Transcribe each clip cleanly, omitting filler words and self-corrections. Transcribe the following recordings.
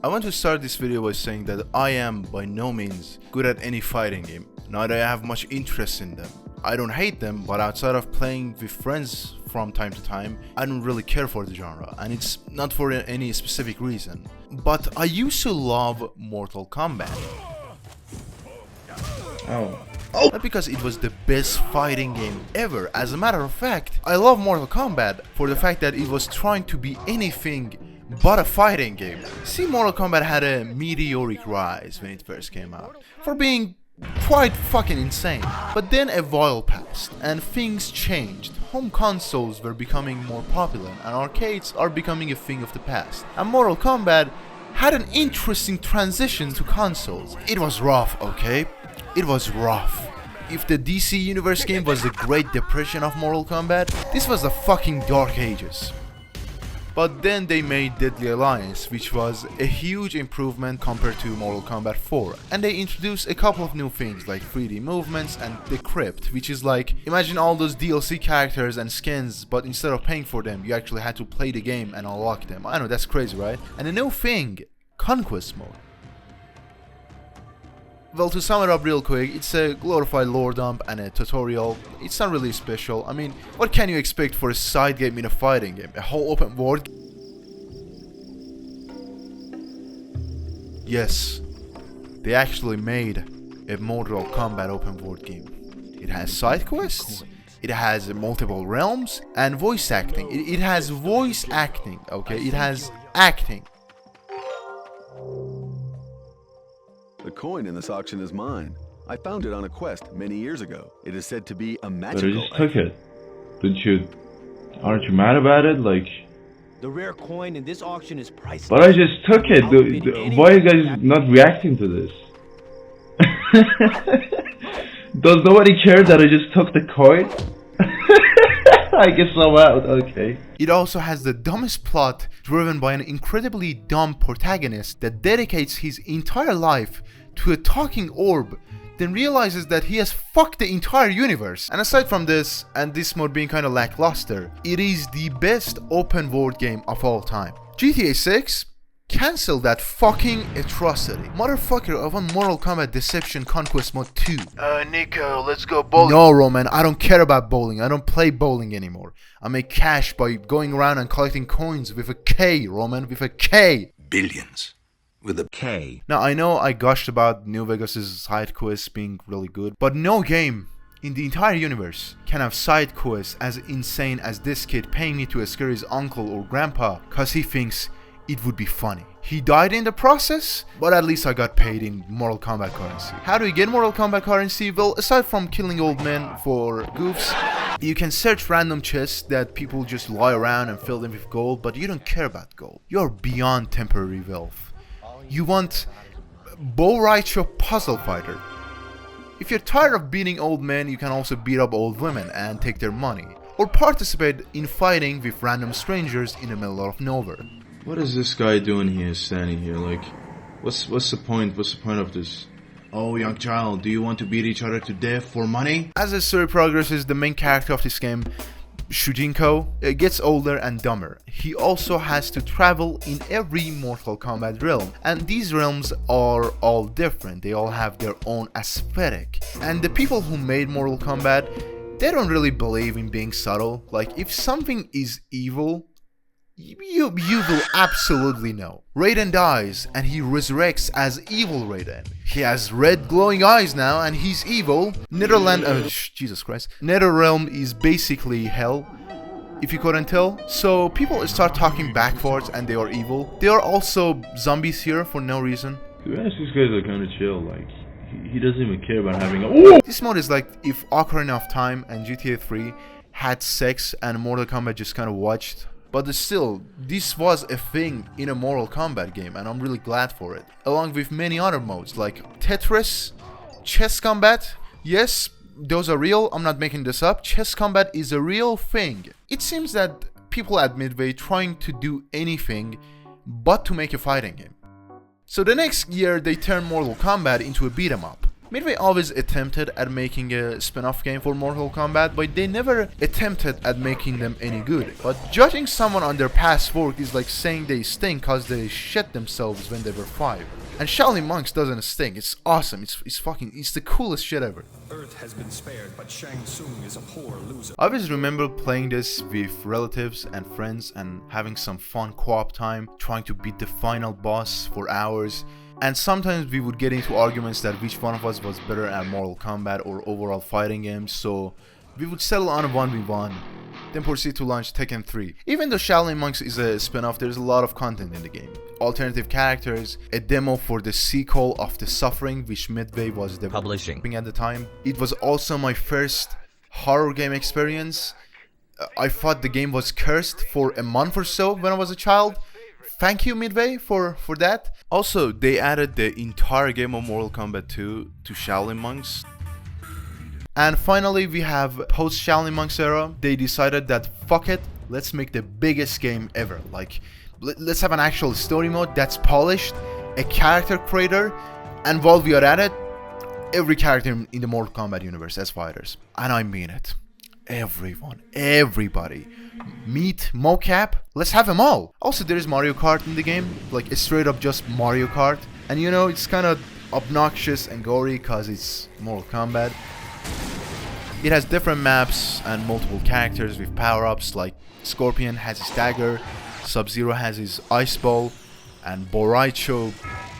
I want to start this video by saying that I am by no means good at any fighting game, neither I have much interest in them. I don't hate them, but outside of playing with friends from time to time, I don't really care for the genre, and it's not for any specific reason. But I used to love Mortal Kombat. Not because it was the best fighting game ever. As a matter of fact, I love Mortal Kombat for the fact that it was trying to be anything but a fighting game. See, Mortal Kombat had a meteoric rise when it first came out, for being quite fucking insane. But then a while passed and things changed. Home consoles were becoming more popular and arcades are becoming a thing of the past. And Mortal Kombat had an interesting transition to consoles. It was rough, okay? It was rough. If the DC Universe game was the Great Depression of Mortal Kombat, this was the fucking Dark Ages. But then they made Deadly Alliance, which was a huge improvement compared to Mortal Kombat 4. And they introduced a couple of new things like 3D movements and the Crypt, which is like, imagine all those DLC characters and skins, but instead of paying for them, you actually had to play the game and unlock them. I know, that's crazy, right? And a new thing, Conquest Mode. Well, to sum it up real quick, it's a glorified lore dump and a tutorial. It's not really special. I mean, what can you expect for a side game in a fighting game? A whole open world? Yes, they actually made a Mortal Kombat open world game. It has side quests, it has multiple realms, and voice acting. It has voice acting, okay? It has acting. The coin in this auction is mine. I found it on a quest many years ago. It is said to be a But I magical just took it. Aren't you mad about it? Like, the rare coin in this auction is priceless. but I just took it. Why are you guys not reacting to this? Does nobody care that I just took the coin? I guess I'm out, okay. It also has the dumbest plot, driven by an incredibly dumb protagonist that dedicates his entire life to a talking orb, then realizes that he has fucked the entire universe. And aside from this, and this mode being kinda lackluster, it is the best open world game of all time. GTA 6? Cancel that fucking atrocity. Motherfucker, I want Mortal Kombat Deception Conquest Mode 2. Nico, let's go bowling. No, Roman, I don't care about bowling. I don't play bowling anymore. I make cash by going around and collecting coins with a K, Roman, with a K. Billions. With a K. Now, I know I gushed about New Vegas' side quests being really good, but no game in the entire universe can have side quests as insane as this kid paying me to scare his uncle or grandpa cause he thinks it would be funny. He died in the process, but at least I got paid in Mortal Kombat currency. How do you get Mortal Kombat currency? Well, aside from killing old men for goofs, you can search random chests that people just lie around and fill them with gold, but you don't care about gold. You're beyond temporary wealth. You want Bo Raicho Puzzle Fighter. If you're tired of beating old men, you can also beat up old women and take their money, or participate in fighting with random strangers in the middle of nowhere. What is this guy doing here, standing here? Like, what's the point? What's the point of this? Oh, young child, do you want to beat each other to death for money? As the story progresses, the main character of this game, Shujinko, gets older and dumber. He also has to travel in every Mortal Kombat realm, and these realms are all different. They all have their own aesthetic. And the people who made Mortal Kombat, they don't really believe in being subtle. Like, if something is evil, you will absolutely know. Raiden dies and he resurrects as evil Raiden. He has red glowing eyes now and he's evil. Jesus Christ. Netherrealm is basically hell, if you couldn't tell. So people start talking backwards and they are evil. There are also zombies here for no reason. To be honest, these guys are kind of chill. Like, he doesn't even care about having a... Ooh! This mode is like if Ocarina of Time and GTA 3 had sex and Mortal Kombat just kind of watched. But still, this was a thing in a Mortal Kombat game, and I'm really glad for it. Along with many other modes like Tetris, Chess Combat. Yes, those are real, I'm not making this up. Chess Combat is a real thing. It seems that people at Midway trying to do anything but to make a fighting game. So the next year they turned Mortal Kombat into a beat 'em up. Midway always attempted at making a spin-off game for Mortal Kombat, but they never attempted at making them any good. But judging someone on their past work is like saying they stink cause they shit themselves when they were 5. And Shaolin Monks doesn't stink. It's awesome. It's the coolest shit ever. Earth has been spared, but Shang Tsung is a poor loser. I always remember playing this with relatives and friends and having some fun co-op time, trying to beat the final boss for hours. And sometimes we would get into arguments that which one of us was better at Mortal Kombat or overall fighting games, so we would settle on a 1v1, then proceed to launch Tekken 3. Even though Shaolin Monks is a spin-off, there's a lot of content in the game. Alternative characters, a demo for the sequel of The Suffering, which Midway was developing at the time. It was also my first horror game experience. I thought the game was cursed for a month or so when I was a child. Thank you, Midway, for that. Also, they added the entire game of Mortal Kombat 2 to Shaolin Monks. And finally, we have post Shaolin Monks era. They decided that fuck it, let's make the biggest game ever. Like, let's have an actual story mode that's polished, a character creator, and while we are at it, every character in the Mortal Kombat universe as fighters. And I mean it. Everyone, everybody. Meat, mocap, let's have them all. Also, there is Mario Kart in the game, like it's straight up just Mario Kart. And you know, it's kind of obnoxious and gory because it's Mortal Kombat. It has different maps and multiple characters with power-ups, like Scorpion has his dagger, Sub-Zero has his ice ball, and Boraicho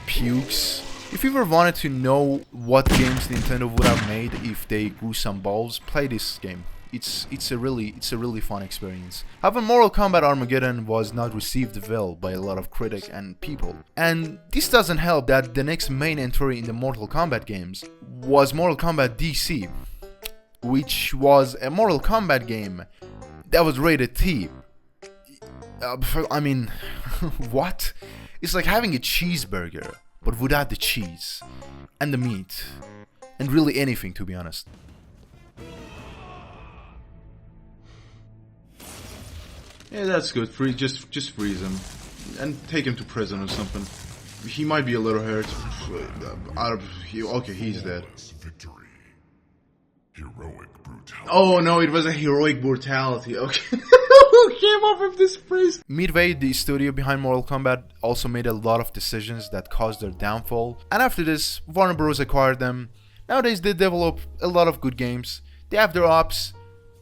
pukes. If you ever wanted to know what games Nintendo would have made if they grew some balls, play this game. It's a really fun experience. However, Mortal Kombat Armageddon was not received well by a lot of critics and people. And this doesn't help that the next main entry in the Mortal Kombat games was Mortal Kombat DC, which was a Mortal Kombat game that was rated T. I mean, what? It's like having a cheeseburger, but without the cheese and the meat and really anything, to be honest. Yeah, that's good. Just freeze him, and take him to prison or something. He might be a little hurt. Okay, he's dead. Victory. Heroic brutality. Oh no, it was a heroic brutality. Okay, who came up with this phrase? Midway, the studio behind Mortal Kombat, also made a lot of decisions that caused their downfall. And after this, Warner Bros. Acquired them. Nowadays, they develop a lot of good games. They have their ups,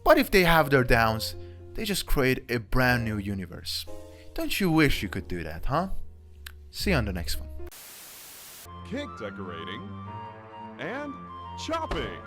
but if they have their downs, they just create a brand new universe. Don't you wish you could do that, huh? See you on the next one. Cake decorating and chopping.